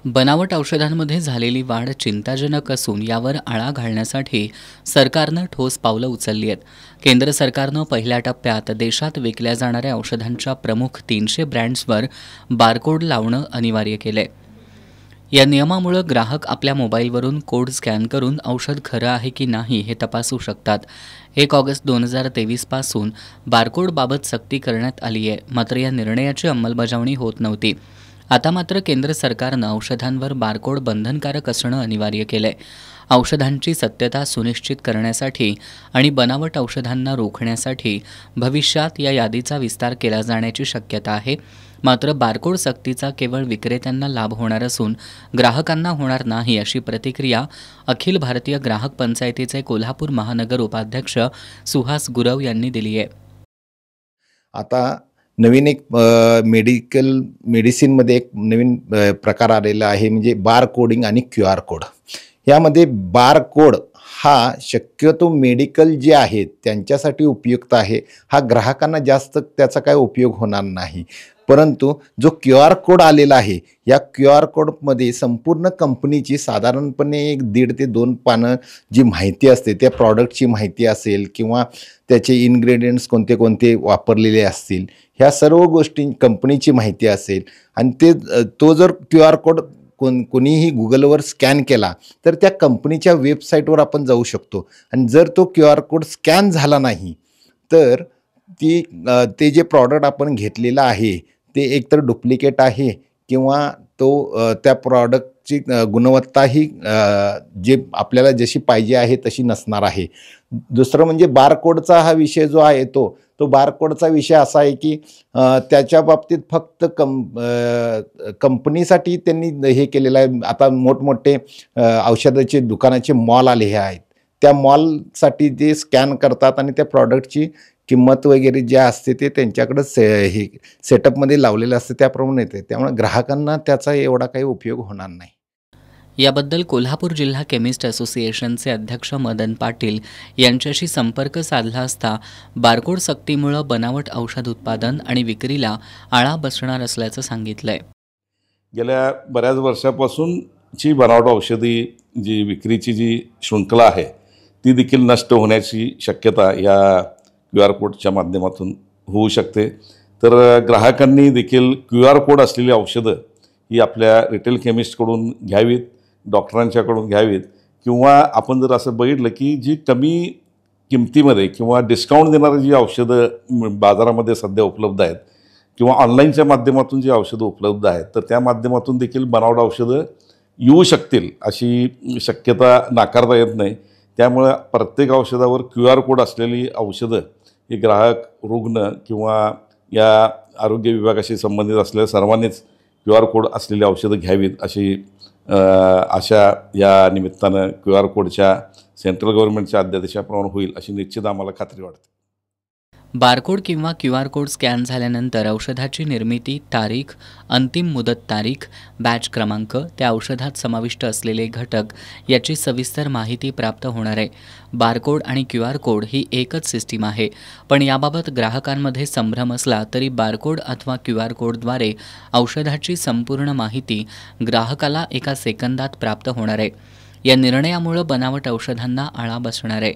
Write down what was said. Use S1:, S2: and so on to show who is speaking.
S1: बनावट औषधांमध्ये झालेली वाढ चिंताजनक असून यावर आळा घालण्यासाठी सरकारनं ठोस पावलं उचलली आहेत. केंद्र सरकारनं पहिल्या टप्प्यात देशात विकल्या जाणाऱ्या औषधांच्या प्रमुख 300 ब्रँड्सवर बारकोड लावणं अनिवार्य केलंय. या नियमामुळे ग्राहक आपल्या मोबाईलवरून कोड स्कॅन करून औषध खरं आहे की नाही हे तपासू शकतात. 1 ऑगस्ट 2023 पासून बारकोडबाबत सक्ती करण्यात आली आहे. मात्र या निर्णयाची अंमलबजावणी होत नव्हती. आता मात्र केंद्र सरकारनं औषधांवर बारकोड बंधनकारक असणं अनिवार्य केलंय. औषधांची सत्यता सुनिश्चित करण्यासाठी आणि बनावट औषधांना रोखण्यासाठी भविष्यात या यादीचा विस्तार केला जाण्याची शक्यता आहे. मात्र बारकोड सक्तीचा केवळ विक्रेत्यांना लाभ होणार असून ग्राहकांना होणार नाही, अशी प्रतिक्रिया अखिल भारतीय ग्राहक पंचायतीचे कोल्हापूर महानगर उपाध्यक्ष सुहास गुरव यांनी दिली आहे.
S2: आता नवीन एक मेडिसिनमध्ये एक नवीन प्रकार आलेला आहे, म्हणजे बार कोडिंग आणि QR कोड. यामध्ये बार कोड हा शक्यतो मेडिकल जे आहेत त्यांच्यासाठी उपयुक्त आहे. हा ग्राहकांना जास्त त्याचा काय उपयोग होणार नाही. परंतु जो QR कोड आलेला आहे, या QR कोडमध्ये संपूर्ण कंपनीची साधारणपणे 1.5 ते 2 पानं जी माहिती असते, त्या प्रॉडक्टची माहिती असेल किंवा त्याचे इन्ग्रेडियंट्स कोणते कोणते वापरलेले असतील, ह्या सर्व गोष्टी कंपनीची माहिती असेल आणि तो जर QR कोड कोणीही गुगलवर स्कॅन केला तर त्या कंपनीच्या वेबसाईटवर आपण जाऊ शकतो. आणि जर तो QR कोड स्कॅन झाला नाही तर ते जे प्रॉडक्ट आपण घेतलेलं आहे ते एकतर डुप्लिकेट आहे किंवा त्या प्रॉडक्टची गुणवत्ताही जे आपल्याला जशी पाहिजे आहे तशी नसणार आहे. दुसरं म्हणजे बारकोडचा हा विषय जो आहे तो बारकोडचा विषय असा आहे की त्याच्या बाबतीत फक्त कंपनीसाठी त्यांनी हे केलेलं आहे. आता मोठमोठे औषधाचे दुकानाचे मॉल आले आहेत, त्या मॉलसाठी ते स्कॅन करतात आणि त्या प्रॉडक्टची किंमत वगैरे जे असते ते त्यांच्याकडं हे सेटअपमध्ये लावलेलं असते, त्याप्रमाणे येते. त्यामुळे ग्राहकांना त्याचा एवढा काही उपयोग होणार नाही.
S1: याबद्दल कोल्हापूर जिल्हा केमिस्ट असोसिएशनचे अध्यक्ष मदन पाटील यांच्याशी संपर्क साधला असता बारकोड सक्तीमुळे बनावट औषध उत्पादन आणि विक्रीला आळा बसणार असल्याचं सांगितलंय.
S3: गेल्या बऱ्याच वर्षापासूनची बनावट औषधी जी विक्रीची जी शृंखला आहे ती देखील नष्ट होण्याची शक्यता या QR कोडच्या माध्यमातून होऊ शकते. तर ग्राहकांनी देखील QR कोड असलेली औषधं ही आपल्या रिटेल केमिस्टकडून घ्यावीत, डॉक्टरांच्याकडून घ्यावीत, किंवा आपण जर असं बघितलं की जी कमी किमतीमध्ये किंवा डिस्काउंट देणारी जी औषधं बाजारामध्ये सध्या उपलब्ध आहेत किंवा ऑनलाईनच्या माध्यमातून जी औषधं उपलब्ध आहेत तर त्या माध्यमातून देखील बनावट औषधं येऊ शकतील अशी शक्यता नाकारता येत नाही. त्यामुळे प्रत्येक औषधावर QR कोड असलेली औषधं ही ग्राहक, रुग्ण किंवा या आरोग्य विभागाशी संबंधित असलेल्या सर्वांनीच QR कोड असलेली औषधं घ्यावीत अशी आशा या निमित्तानं QR कोडच्या सेंट्रल गव्हर्नमेंटच्या अध्यादेशाप्रमाणे होईल अशी निश्चित आम्हाला खात्री वाटते.
S1: बारकोड किंवा QR कोड स्कॅन झाल्यानंतर औषधाची निर्मिती तारीख, अंतिम मुदत तारीख, बॅच क्रमांक, त्या औषधात समाविष्ट असलेले घटक याची सविस्तर माहिती प्राप्त होणार आहे. बारकोड आणि QR कोड ही एकच सिस्टीम आहे. पण याबाबत ग्राहकांमध्ये संभ्रम असला तरी बारकोड अथवा QR कोडद्वारे औषधाची संपूर्ण माहिती ग्राहकाला एका सेकंदात प्राप्त होणार आहे. या निर्णयामुळे बनावट औषधांना आळा बसणार आहे.